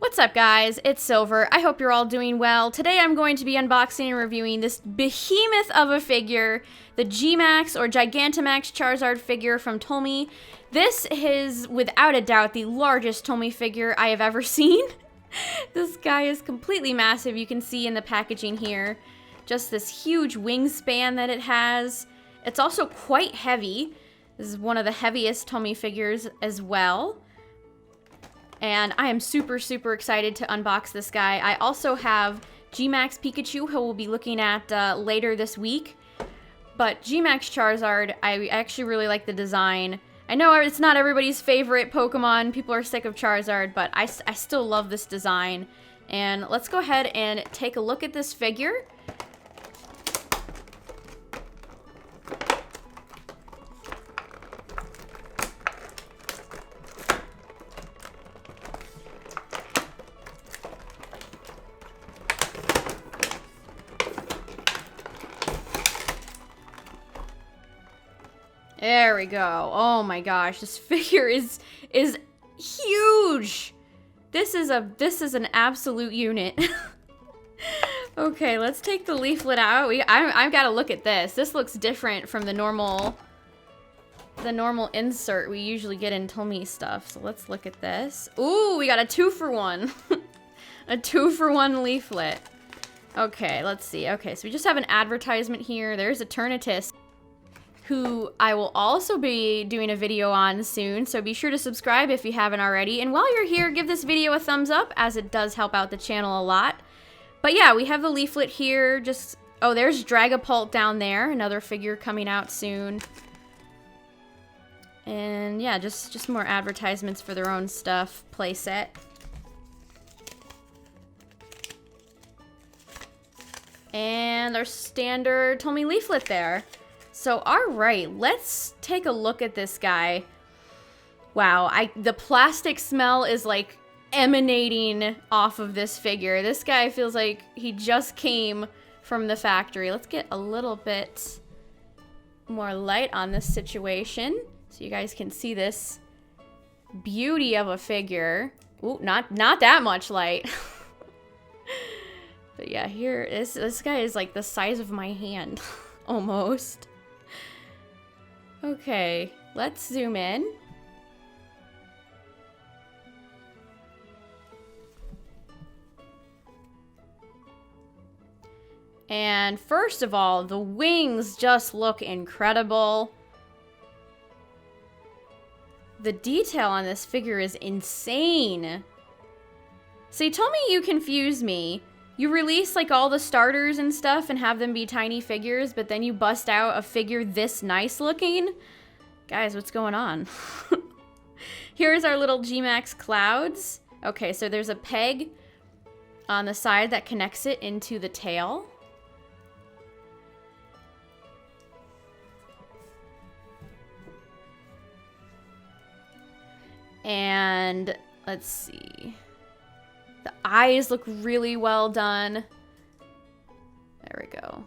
What's up guys, it's Silver. I hope you're all doing well. Today I'm going to be unboxing and reviewing this behemoth of a figure, the Gmax or Gigantamax Charizard figure from Tomy. This is without a doubt the largest Tomy figure I have ever seen. This guy is completely massive, you can see in the packaging here. Just this huge wingspan that it has. It's also quite heavy. This is one of the heaviest Tomy figures as well. And I am super excited to unbox this guy. I also have Gmax Pikachu, who we'll be looking at later this week. But Gmax Charizard, I actually really like the design. I know it's not everybody's favorite Pokemon. People are sick of Charizard, but I still love this design. And let's go ahead and take a look at this figure. There we go. Oh my gosh, this figure is huge. This is an absolute unit. Okay, let's take the leaflet out. I've got to look at this. This looks different from the normal insert we usually get in Tomy stuff. So let's look at this. Ooh, we got a 2-for-1. A 2-for-1 leaflet. Okay, let's see. Okay, so we just have an advertisement here. There's Eternatus, who I will also be doing a video on soon, so be sure to subscribe if you haven't already. And while you're here, give this video a thumbs up, as it does help out the channel a lot. But yeah, we have the leaflet here. Oh, there's Dragapult down there, another figure coming out soon. And yeah, just more advertisements for their own stuff, playset. And our standard Tomy leaflet there. So, alright, let's take a look at this guy. Wow, the plastic smell is like emanating off of this figure. This guy feels like he just came from the factory. Let's get a little bit more light on this situation so you guys can see this beauty of a figure. Ooh, not that much light. But yeah, here, this guy is like the size of my hand, almost. Okay, let's zoom in. And first of all, the wings just look incredible. The detail on this figure is insane. See, Tomy, you confuse me. You release like all the starters and stuff and have them be tiny figures, but then you bust out a figure this nice looking? Guys, what's going on? Here's our little Gmax Clouds. Okay, so there's a peg on the side that connects it into the tail. And let's see. The eyes look really well done. There we go.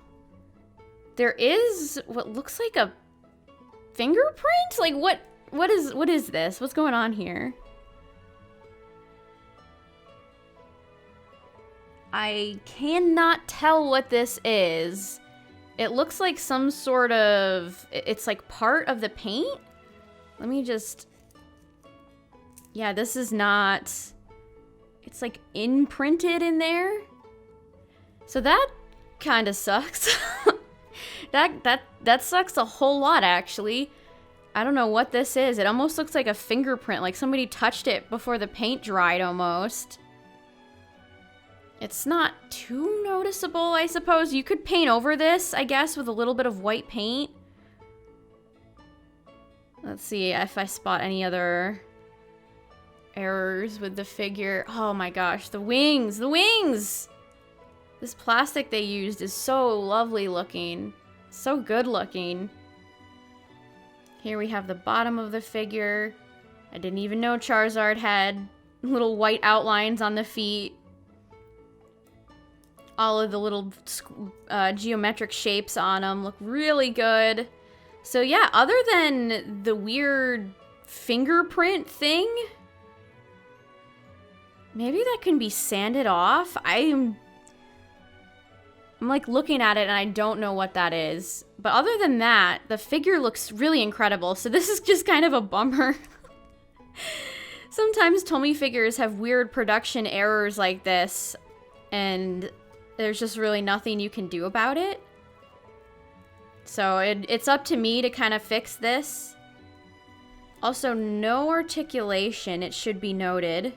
There is what looks like a fingerprint? Like what is this? What's going on here? I cannot tell what this is. It looks like some sort of, it's like part of the paint. Let me just, yeah, this is not, it's like imprinted in there. So that kind of sucks. That sucks a whole lot, actually. I don't know what this is. It almost looks like a fingerprint, like somebody touched it before the paint dried almost. It's not too noticeable, I suppose. You could paint over this, I guess, with a little bit of white paint. Let's see if I spot any other errors with the figure. Oh my gosh, the wings! The wings! This plastic they used is so lovely looking. So good looking. Here we have the bottom of the figure. I didn't even know Charizard had little white outlines on the feet. All of the little geometric shapes on them look really good. So yeah, other than the weird fingerprint thing, Maybe that can be sanded off? I'm like looking at it and I don't know what that is. But other than that, the figure looks really incredible. So this is just kind of a bummer. Sometimes Tomy figures have weird production errors like this, and there's just really nothing you can do about it. So it's up to me to kind of fix this. Also, no articulation, it should be noted.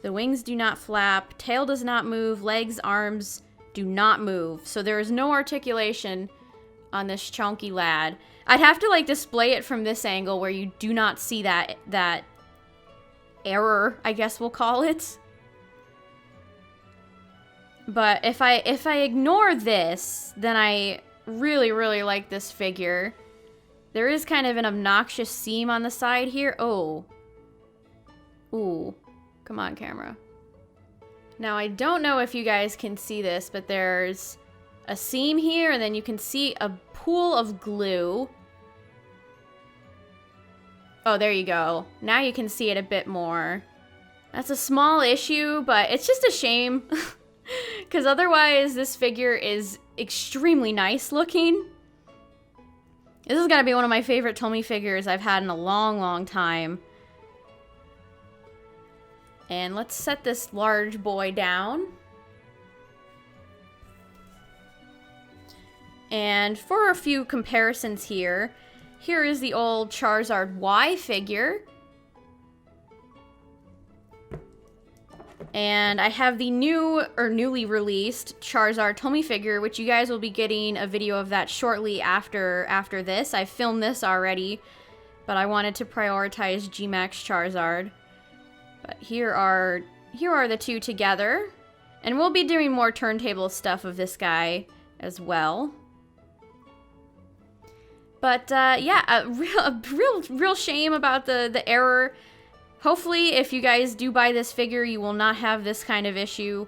The wings do not flap, tail does not move, legs, arms do not move. So there is no articulation on this chunky lad. I'd have to like display it from this angle where you do not see that error, I guess we'll call it. But if I ignore this, then I really, really like this figure. There is kind of an obnoxious seam on the side here. Oh. Ooh. Come on, camera. Now, I don't know if you guys can see this, but there's a seam here, and then you can see a pool of glue. Oh, there you go. Now you can see it a bit more. That's a small issue, but it's just a shame. Because otherwise, this figure is extremely nice looking. This is gotta be one of my favorite Tomy figures I've had in a long, long time. And let's set this large boy down. And for a few comparisons here, here is the old Charizard Y figure. And I have the new, or newly released, Charizard Tomy figure, which you guys will be getting a video of that shortly after this. I filmed this already, but I wanted to prioritize Gmax Charizard. But here are the two together. And we'll be doing more turntable stuff of this guy as well. But yeah, a real shame about the error. Hopefully, if you guys do buy this figure, you will not have this kind of issue.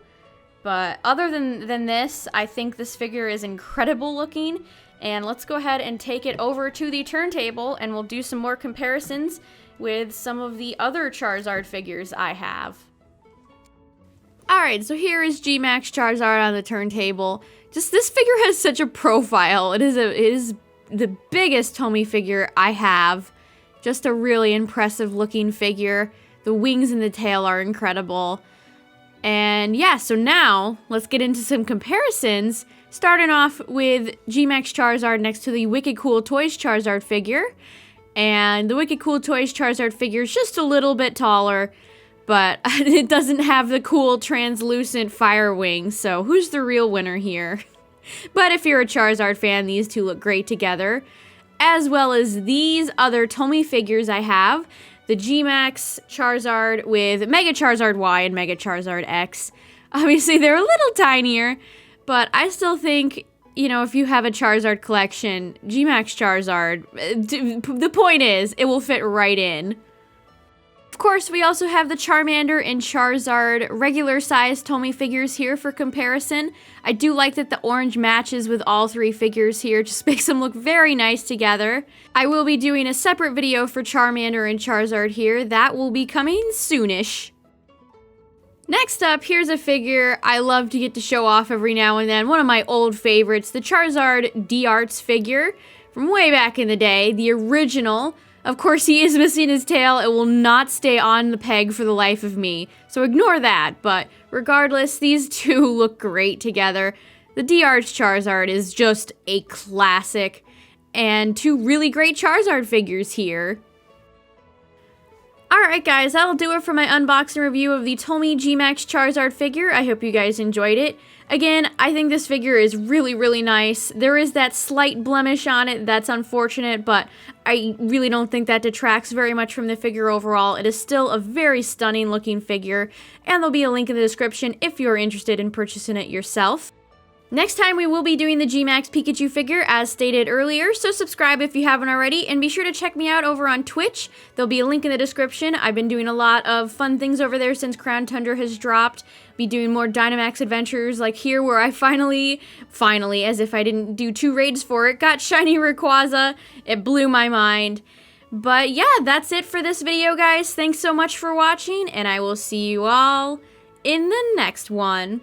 But other than this, I think this figure is incredible looking. And let's go ahead and take it over to the turntable, and we'll do some more comparisons with some of the other Charizard figures I have. Alright, so here is Gmax Charizard on the turntable. Just this figure has such a profile. It is the biggest Tomy figure I have. Just a really impressive looking figure. The wings and the tail are incredible. And yeah, so now let's get into some comparisons. Starting off with Gmax Charizard next to the Wicked Cool Toys Charizard figure. And the Wicked Cool Toys Charizard figure is just a little bit taller, but it doesn't have the cool translucent fire wings, so who's the real winner here? But if you're a Charizard fan, these two look great together. As well as these other Tomy figures I have. The Gmax Charizard with Mega Charizard Y and Mega Charizard X. Obviously, they're a little tinier, but I still think, you know, if you have a Charizard collection, Gmax Charizard, the point is, it will fit right in. Of course, we also have the Charmander and Charizard regular size Tomy figures here for comparison. I do like that the orange matches with all three figures here, just makes them look very nice together. I will be doing a separate video for Charmander and Charizard here. That will be coming soonish. Next up, here's a figure I love to get to show off every now and then. One of my old favorites, the Charizard D-Arts figure from way back in the day, the original. Of course, he is missing his tail. It will not stay on the peg for the life of me, so ignore that. But regardless, these two look great together. The D-Arts Charizard is just a classic, and two really great Charizard figures here. Alright guys, that'll do it for my unboxing review of the Tomy Gmax Charizard figure. I hope you guys enjoyed it. Again, I think this figure is really, really nice. There is that slight blemish on it, that's unfortunate, but I really don't think that detracts very much from the figure overall. It is still a very stunning looking figure, and there'll be a link in the description if you're interested in purchasing it yourself. Next time we will be doing the Gmax Pikachu figure as stated earlier, so subscribe if you haven't already, and be sure to check me out over on Twitch. There'll be a link in the description. I've been doing a lot of fun things over there since Crown Tundra has dropped. Be doing more Dynamax adventures like here where I finally, as if I didn't do 2 raids for it, got Shiny Rayquaza. It blew my mind. But yeah, that's it for this video, guys. Thanks so much for watching, and I will see you all in the next one.